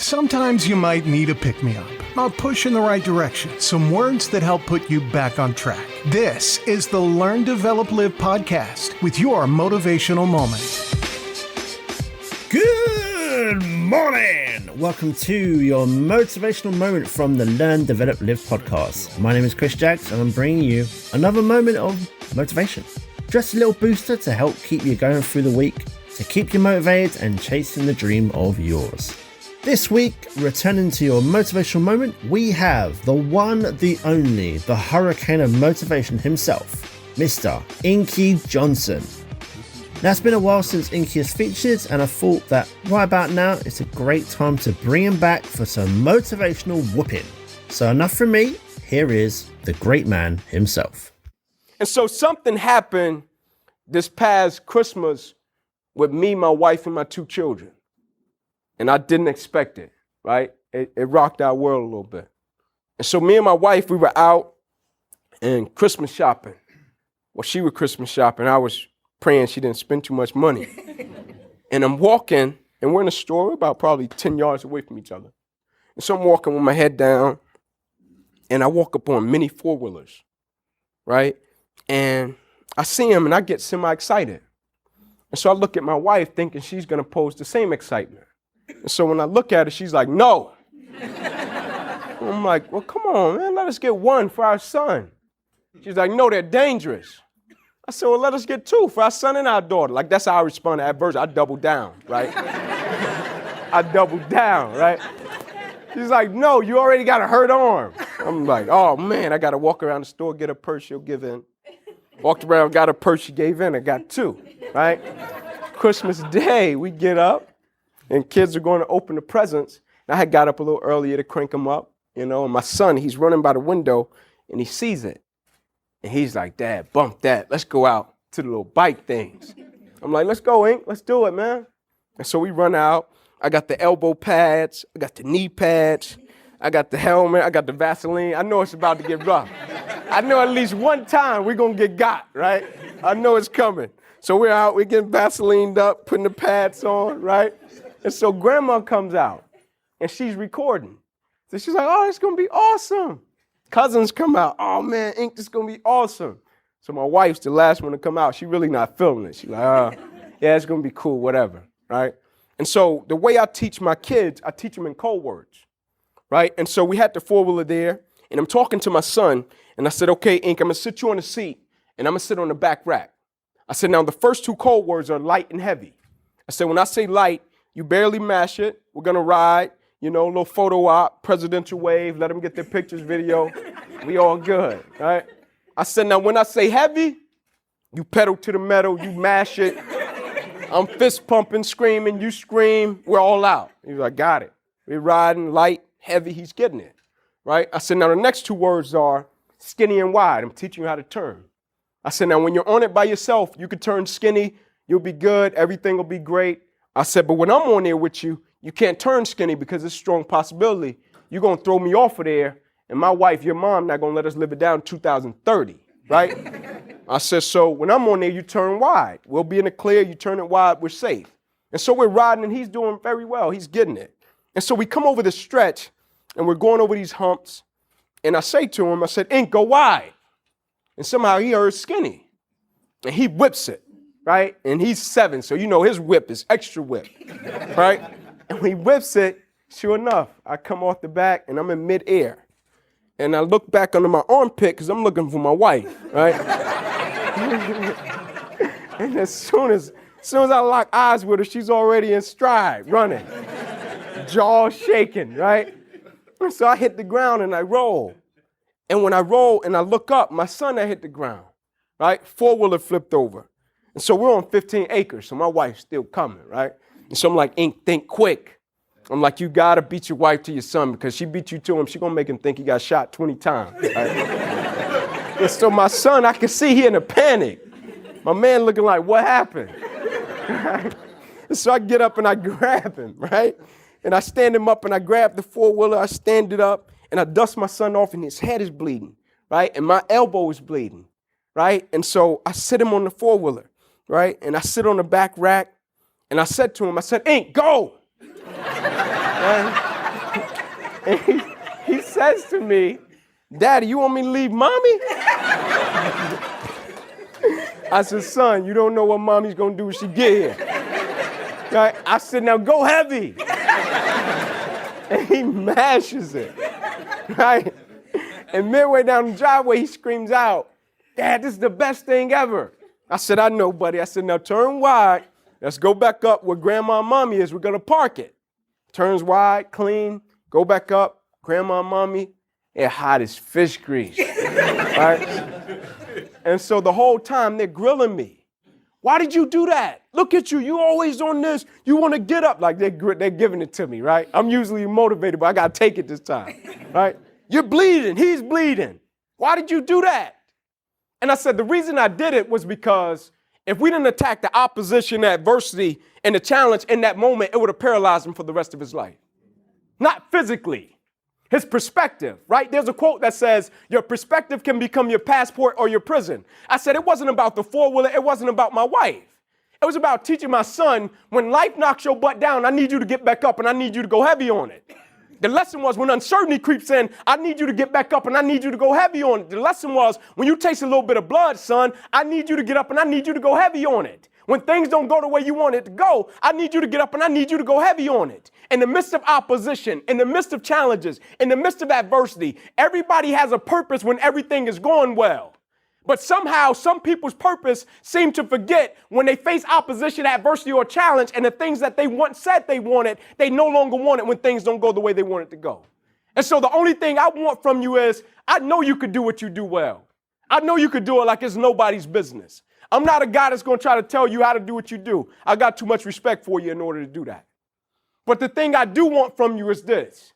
Sometimes you might need a pick-me-up, a push in the right direction, some words that help put you back on track. This is the Learn, Develop, Live podcast with your motivational moment. Good morning! Welcome to your motivational moment from the Learn, Develop, Live podcast. My name is Chris Jaggs and I'm bringing you another moment of motivation. Just a little booster to help keep you going through the week, to keep you motivated and chasing the dream of yours. This week, returning to your motivational moment, we have the one, the only, the hurricane of motivation himself, Mr. Inky Johnson. Now, it's been a while since Inky has featured, and I thought that right about now, it's a great time to bring him back for some motivational whooping. So enough from me, here is the great man himself. And so something happened this past Christmas with me, my wife, and my two children. And I didn't expect it, right? It rocked our world a little bit. And so me and my wife, we were out and Christmas shopping. Well, she was Christmas shopping. I was praying she didn't spend too much money. And I'm walking, and we're in a store about probably 10 yards away from each other. And so I'm walking with my head down, and I walk up on many four-wheelers, right? And I see them, and I get semi-excited. And so I look at my wife thinking she's going to pose the same excitement. And so when I look at her, she's like, no. I'm like, well, come on, man, let us get one for our son. She's like, no, they're dangerous. I said, well, let us get two for our son and our daughter. Like, that's how I respond to adversity. I double down, right? I double down, right? She's like, no, you already got a hurt arm. I'm like, oh, man, I got to walk around the store, get a purse, she'll give in. Walked around, got a purse, she gave in, I got two, right? Christmas Day, we get up. And kids are going to open the presents. And I had got up a little earlier to crank them up, you know. And my son, he's running by the window, and he sees it. And he's like, Dad, bump that. Let's go out to the little bike things. I'm like, let's go, Ink. Let's do it, man. And so we run out. I got the elbow pads. I got the knee pads. I got the helmet. I got the Vaseline. I know it's about to get rough. I know at least one time we're going to get got, right? I know it's coming. So we're out. We're getting Vaselined up, putting the pads on, right? And so grandma comes out, and she's recording. So she's like, oh, it's going to be awesome. Cousins come out. Oh, man, Ink, this is going to be awesome. So my wife's the last one to come out. She really not feeling it. She's like, yeah, it's going to be cool, whatever, right? And so the way I teach my kids, I teach them in code words, right? And so we had the four-wheeler there, and I'm talking to my son, and I said, okay, Ink, I'm going to sit you on the seat, and I'm going to sit on the back rack. I said, now the first two code words are light and heavy. I said, when I say light, you barely mash it. We're going to ride, you know, a little photo op, presidential wave, let them get their pictures, video. We all good, right? I said, now when I say heavy, you pedal to the metal, you mash it. I'm fist pumping, screaming, you scream, we're all out. He's like, got it. We're riding light, heavy, he's getting it, right? I said, now the next two words are skinny and wide. I'm teaching you how to turn. I said, now when you're on it by yourself, you can turn skinny, you'll be good, everything will be great. I said, but when I'm on there with you, you can't turn skinny because it's a strong possibility. You're going to throw me off of there, and my wife, your mom, not going to let us live it down in 2030, right? I said, so when I'm on there, you turn wide. We'll be in the clear, you turn it wide, we're safe. And so we're riding, and he's doing very well. He's getting it. And so we come over the stretch, and we're going over these humps, and I say to him, I said, Ink, go wide. And somehow he heard skinny, and he whips it. Right? And he's 7, so you know his whip is extra whip, right? And when he whips it, sure enough, I come off the back and I'm in midair. And I look back under my armpit because I'm looking for my wife, right? And as soon as I lock eyes with her, she's already in stride, running, jaw shaking, right? And so I hit the ground and I roll. And when I roll and I look up, my son had hit the ground, right? Four-wheeler flipped over. And so we're on 15 acres, so my wife's still coming, right? And so I'm like, Ink, think quick. I'm like, you got to beat your wife to your son because she beat you to him. She's going to make him think he got shot 20 times. Right? And so my son, I can see he in a panic. My man looking like, what happened? And so I get up and I grab him, right? And I stand him up and I grab the four-wheeler. I stand it up and I dust my son off and his head is bleeding, right? And my elbow is bleeding, right? And so I sit him on the four-wheeler. Right? And I sit on the back rack, and I said to him, I said, Ink, go! Right? And he says to me, Daddy, you want me to leave mommy? I said, son, you don't know what mommy's gonna do when she get here. Right? I said, now go heavy. And he mashes it, right? And midway down the driveway, he screams out, Dad, this is the best thing ever. I said, I know, buddy. I said, now turn wide. Let's go back up where grandma and mommy is. We're gonna park it. Turns wide, clean, go back up, grandma and mommy, they're hot as fish grease, right? And so the whole time they're grilling me. Why did you do that? Look at you. You always on this. You want to get up. Like they're giving it to me, right? I'm usually motivated, but I got to take it this time, right? You're bleeding. He's bleeding. Why did you do that? And I said, the reason I did it was because if we didn't attack the opposition, the adversity, and the challenge in that moment, it would have paralyzed him for the rest of his life. Not physically. His perspective, right? There's a quote that says, your perspective can become your passport or your prison. I said, it wasn't about the four-wheeler. It wasn't about my wife. It was about teaching my son, when life knocks your butt down, I need you to get back up and I need you to go heavy on it. The lesson was when uncertainty creeps in, I need you to get back up and I need you to go heavy on it. The lesson was when you taste a little bit of blood, son, I need you to get up and I need you to go heavy on it. When things don't go the way you want it to go, I need you to get up and I need you to go heavy on it. In the midst of opposition, in the midst of challenges, in the midst of adversity, everybody has a purpose when everything is going well. But somehow some people's purpose seem to forget when they face opposition, adversity, or challenge, and the things that they once said they wanted, they no longer want it when things don't go the way they want it to go. And so the only thing I want from you is, I know you could do what you do well. I know you could do it like it's nobody's business. I'm not a guy that's going to try to tell you how to do what you do. I got too much respect for you in order to do that. But the thing I do want from you is this.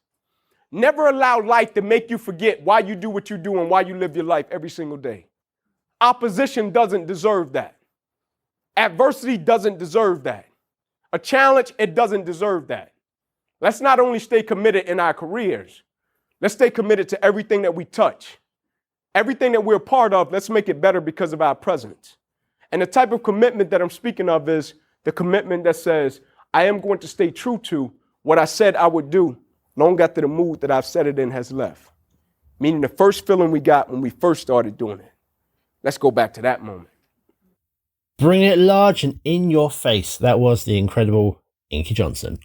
Never allow life to make you forget why you do what you do and why you live your life every single day. Opposition doesn't deserve that. Adversity doesn't deserve that. A challenge, it doesn't deserve that. Let's not only stay committed in our careers, let's stay committed to everything that we touch. Everything that we're a part of, let's make it better because of our presence. And the type of commitment that I'm speaking of is the commitment that says, I am going to stay true to what I said I would do long after the mood that I've set it in has left. Meaning the first feeling we got when we first started doing it. Let's go back to that moment. Bring it large and in your face. That was the incredible Inky Johnson.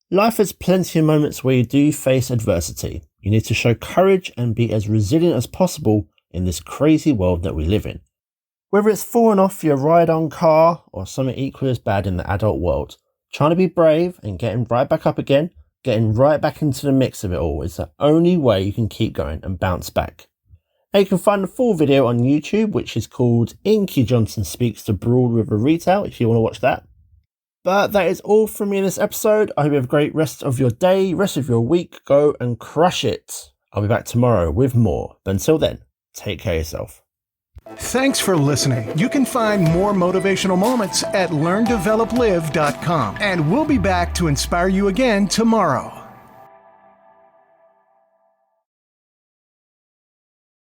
Life has plenty of moments where you do face adversity. You need to show courage and be as resilient as possible in this crazy world that we live in. Whether it's falling off your ride-on car or something equally as bad in the adult world, trying to be brave and getting right back up again, getting right back into the mix of it all is the only way you can keep going and bounce back. Now you can find the full video on YouTube, which is called Inky Johnson Speaks to Broad River Retail, if you want to watch that. But that is all from me in this episode. I hope you have a great rest of your day, rest of your week. Go and crush it. I'll be back tomorrow with more. But until then, take care of yourself. Thanks for listening. You can find more motivational moments at learndeveloplive.com. And we'll be back to inspire you again tomorrow.